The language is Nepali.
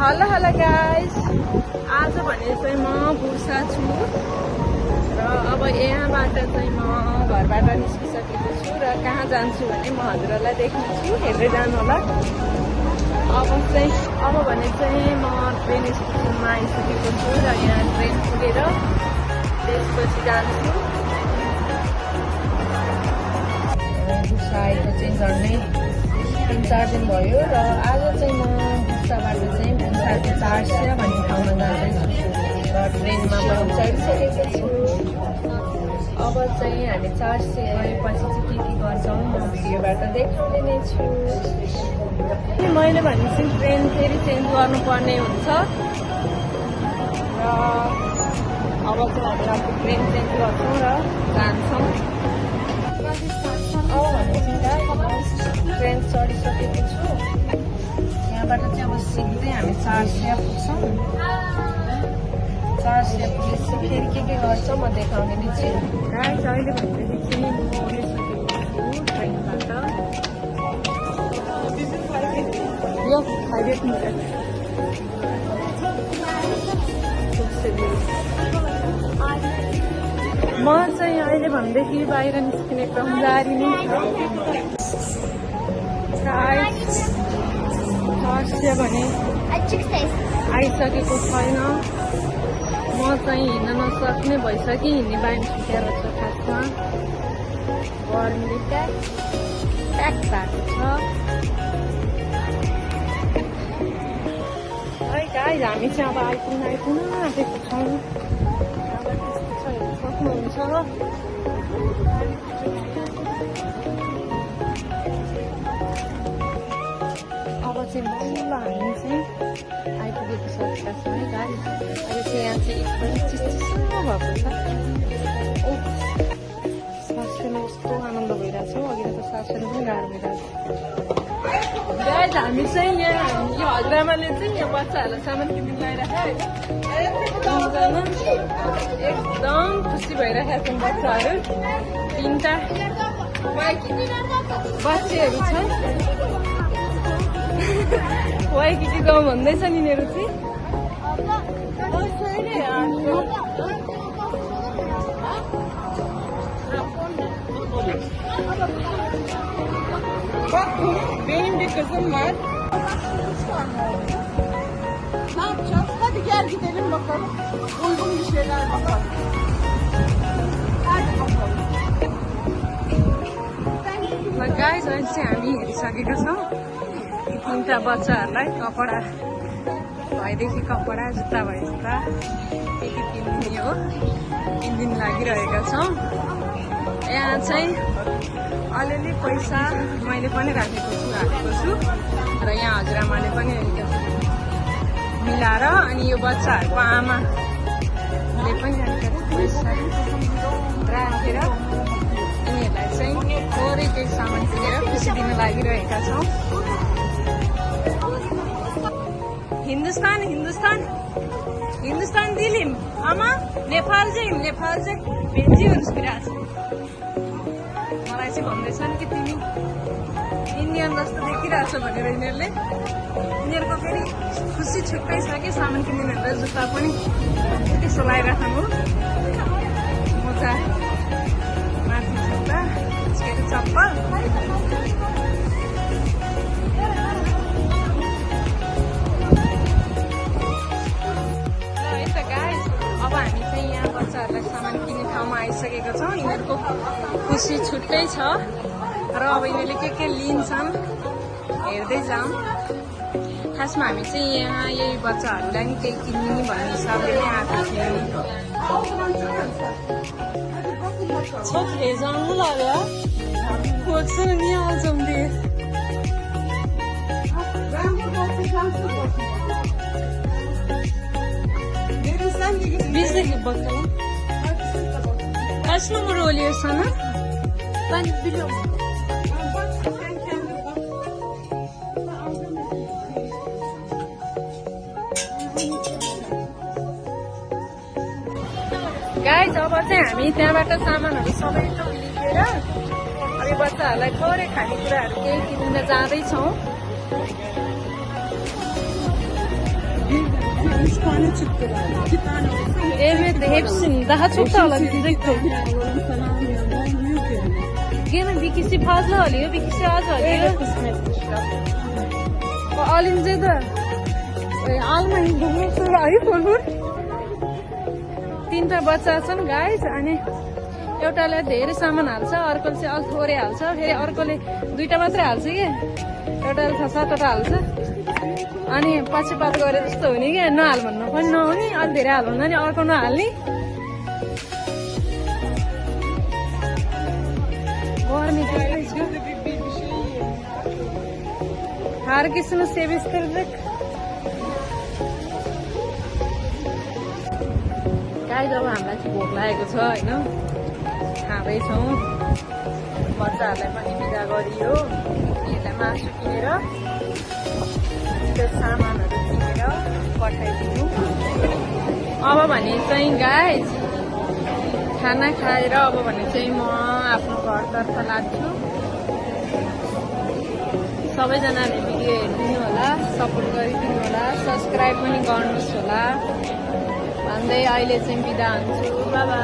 हेलो हेलो गाइस, आज भने चाहिँ म बुर्सा छु र अब यहाँबाट चाहिँ म घरबाट निस्किसकेको छु र कहाँ जान्छु भने म हजुरहरूलाई देख्नेछु, हेर्दै जानु होला। अब भने चाहिँ म ट्रेन स्टेसनमा आइसकेको छु र यहाँ ट्रेन पुगेर त्यसपछि जान्छु। बुर्सा आएको चाहिँ झन्डै 3-4 दिन भयो र आज चाहिँ म बुर्साबाट चाहिँ बुर्साको 400 भन्ने ठाउँमा जाँदैछु र ट्रेनमा पनि चढिसकेको छु। अब चाहिँ हामी 400 गएपछि चाहिँ के गर्छौँ म भिडियोबाट देखाउने नै छु। मैले भनेपछि ट्रेन फेरि चेन्ज गर्नुपर्ने हुन्छ र अब चाहिँ हामी अर्को ट्रेन चेन्ज गर्छौँ र जान्छौँ। अब भनेपछि ट्रेन चढिसकेको छु। यहाँबाट चाहिँ अब सिधै हामी 400 पुग्छौँ। 400 पुगेपछि फेरि के गर्छौँ म देखाउने नै छु। गाइस अहिले भनेपछि चाहिँ म ओर्लिसकेको छु ट्रेनबाट। यो 5 मिनट म चाहिँ अहिले भनेदेखि बाहिर निस्किने क्रम जारी नै छ। 400 भने आइसकेको छैन। म चाहिँ हिँड्न नसक्ने भइसक्यो, हिँड्ने बानी छुटेर छ। खासमा गर्मीले प्याक भएको छ। है गाइस, हामी चाहिँ अब आइपुग्न आँटेको छौँ। सक्नुहुन्छ अब चाहिँ बल्ल हामी चाहिँ आइपुगेको सकेका छौँ है गाडी। अहिले चाहिँ यहाँ चाहिँ एकदमै चिसो भएको छ। सास फेर्न कस्तो आनन्द भइरहेको छ। अघि त सास फेर्न पनि गाह्रो भइरहेको छ। गाइस हामी चाहिँ यहाँ यो हजुरआमाले चाहिँ यहाँ बच्चाहरूलाई सामान किन्नु लगाइरहेको एकदम खुसी भइरहेका छन् बच्चाहरू। 3टा बच्चेहरू छन्। वाइकिकी जाउँ भन्दैछ नि यिनीहरू चाहिँ। Benim bir kızım var. Ne yapacağız? Hadi gel gidelim bakalım. Uygun bir şeyler bakalım. Hadi bakalım. Guys, अहिले चाहिँ हामी हेरिसकेका छौँ। 3टा बच्चाहरूलाई कपडा भएदेखि कपडा, जुत्ता भए जुत्ता के किन्ने हो किनिदिन लागिरहेका छौँ। यहाँ चाहिँ अलिअलि पैसा मैले पनि राखेको छु र यहाँ हजुरआमाले पनि अलिकति मिलाएर अनि यो बच्चाहरूको आमाले पनि अलिकति पैसा राखेर यिनीहरूलाई चाहिँ थोरै केही सामान किनेर खुसी दिन लागिरहेका छौँ। हिन्दुस्तान हिन्दुस्तान हिन्दुस्तान दिलिम आमा नेपाल चाहिँ भेन्जी हुन्छु। मलाई चाहिँ भन्दैछन् कि तिमी इन्डियन जस्तो देखिरहेछ भनेर यिनीहरूको फेरि खुसी छुट्टै छ कि सामान किन्नेहरूलाई जुत्ता पनि त्यसो लगाइराख्नु। मोजा माथि जुत्ता चप्पल अब हामी चाहिँ यहाँ बच्चाहरूलाई सामान किन्ने ठाउँमा आइसकेका छौँ। यिनीहरूको खुसी छुट्टै छ र अब यिनीहरूले के लिन्छन् हेर्दै जाउँ। खासमा हामी चाहिँ यहाँ यही बच्चाहरूलाई नि केही किन्ने भन्ने हिसाबले नै आएको थियौँ। जानु लाग्यो खोज्छु नि आउँछौँ Bizdeki bakalım. Kaç numara oluyor sana? Ben biliyorum. Guys, अब चाहिँ हामी त्यहाँबाट सामानहरू सबै लिएर अनि बच्चाहरूलाई थोरै खानेकुराहरू केही किन्न जाँदैछौँ। 3 tane çıktılar. 2 tane olsa Evet hepsini daha çok da alabilecektim. alalım sana almıyorum. Olmuyor ki öyle. Gene bir kişi fazla alıyor, bir kişi az alıyor. Öyle kısmetmiş ya. O alınca da almayın bunun sonra ayıp olur. 3 बच्चा छन् गाइस अनि एउटाले धेरै सामान हाल्छ अर्कोले चाहिँ अलिक थोरै हाल्छ फेरि अर्कोले 2टा मात्रै हाल्छ कि एउटाले 6-7वटा हाल्छ अनि पक्षपात गरे जस्तो हुने कि नहाल भन्नु पनि नहुने अलिक धेरै हाल्नु नि अर्को नहाल्ने गर्मी त्यस्तै छ हर किसिमको सेविस्तर गाइस अब हामीलाई चाहिँ भोक लागेको छ होइन खाँदैछौँ बच्चाहरूलाई पनि बिदा गरियो यता मासु किनेर त्यो सामानहरू किनेर पठाइदिनु अब भने चाहिँ गाइस खाना खाएर अब भने चाहिँ म आफ्नो घरतर्फ लाग्छु सबैजनाले भिडियो हेरिदिनु होला सपोर्ट गरिदिनु होला सब्सक्राइब पनि गर्नुहोस् होला भन्दै अहिले चाहिँ बिदा हुन्छु बाबा।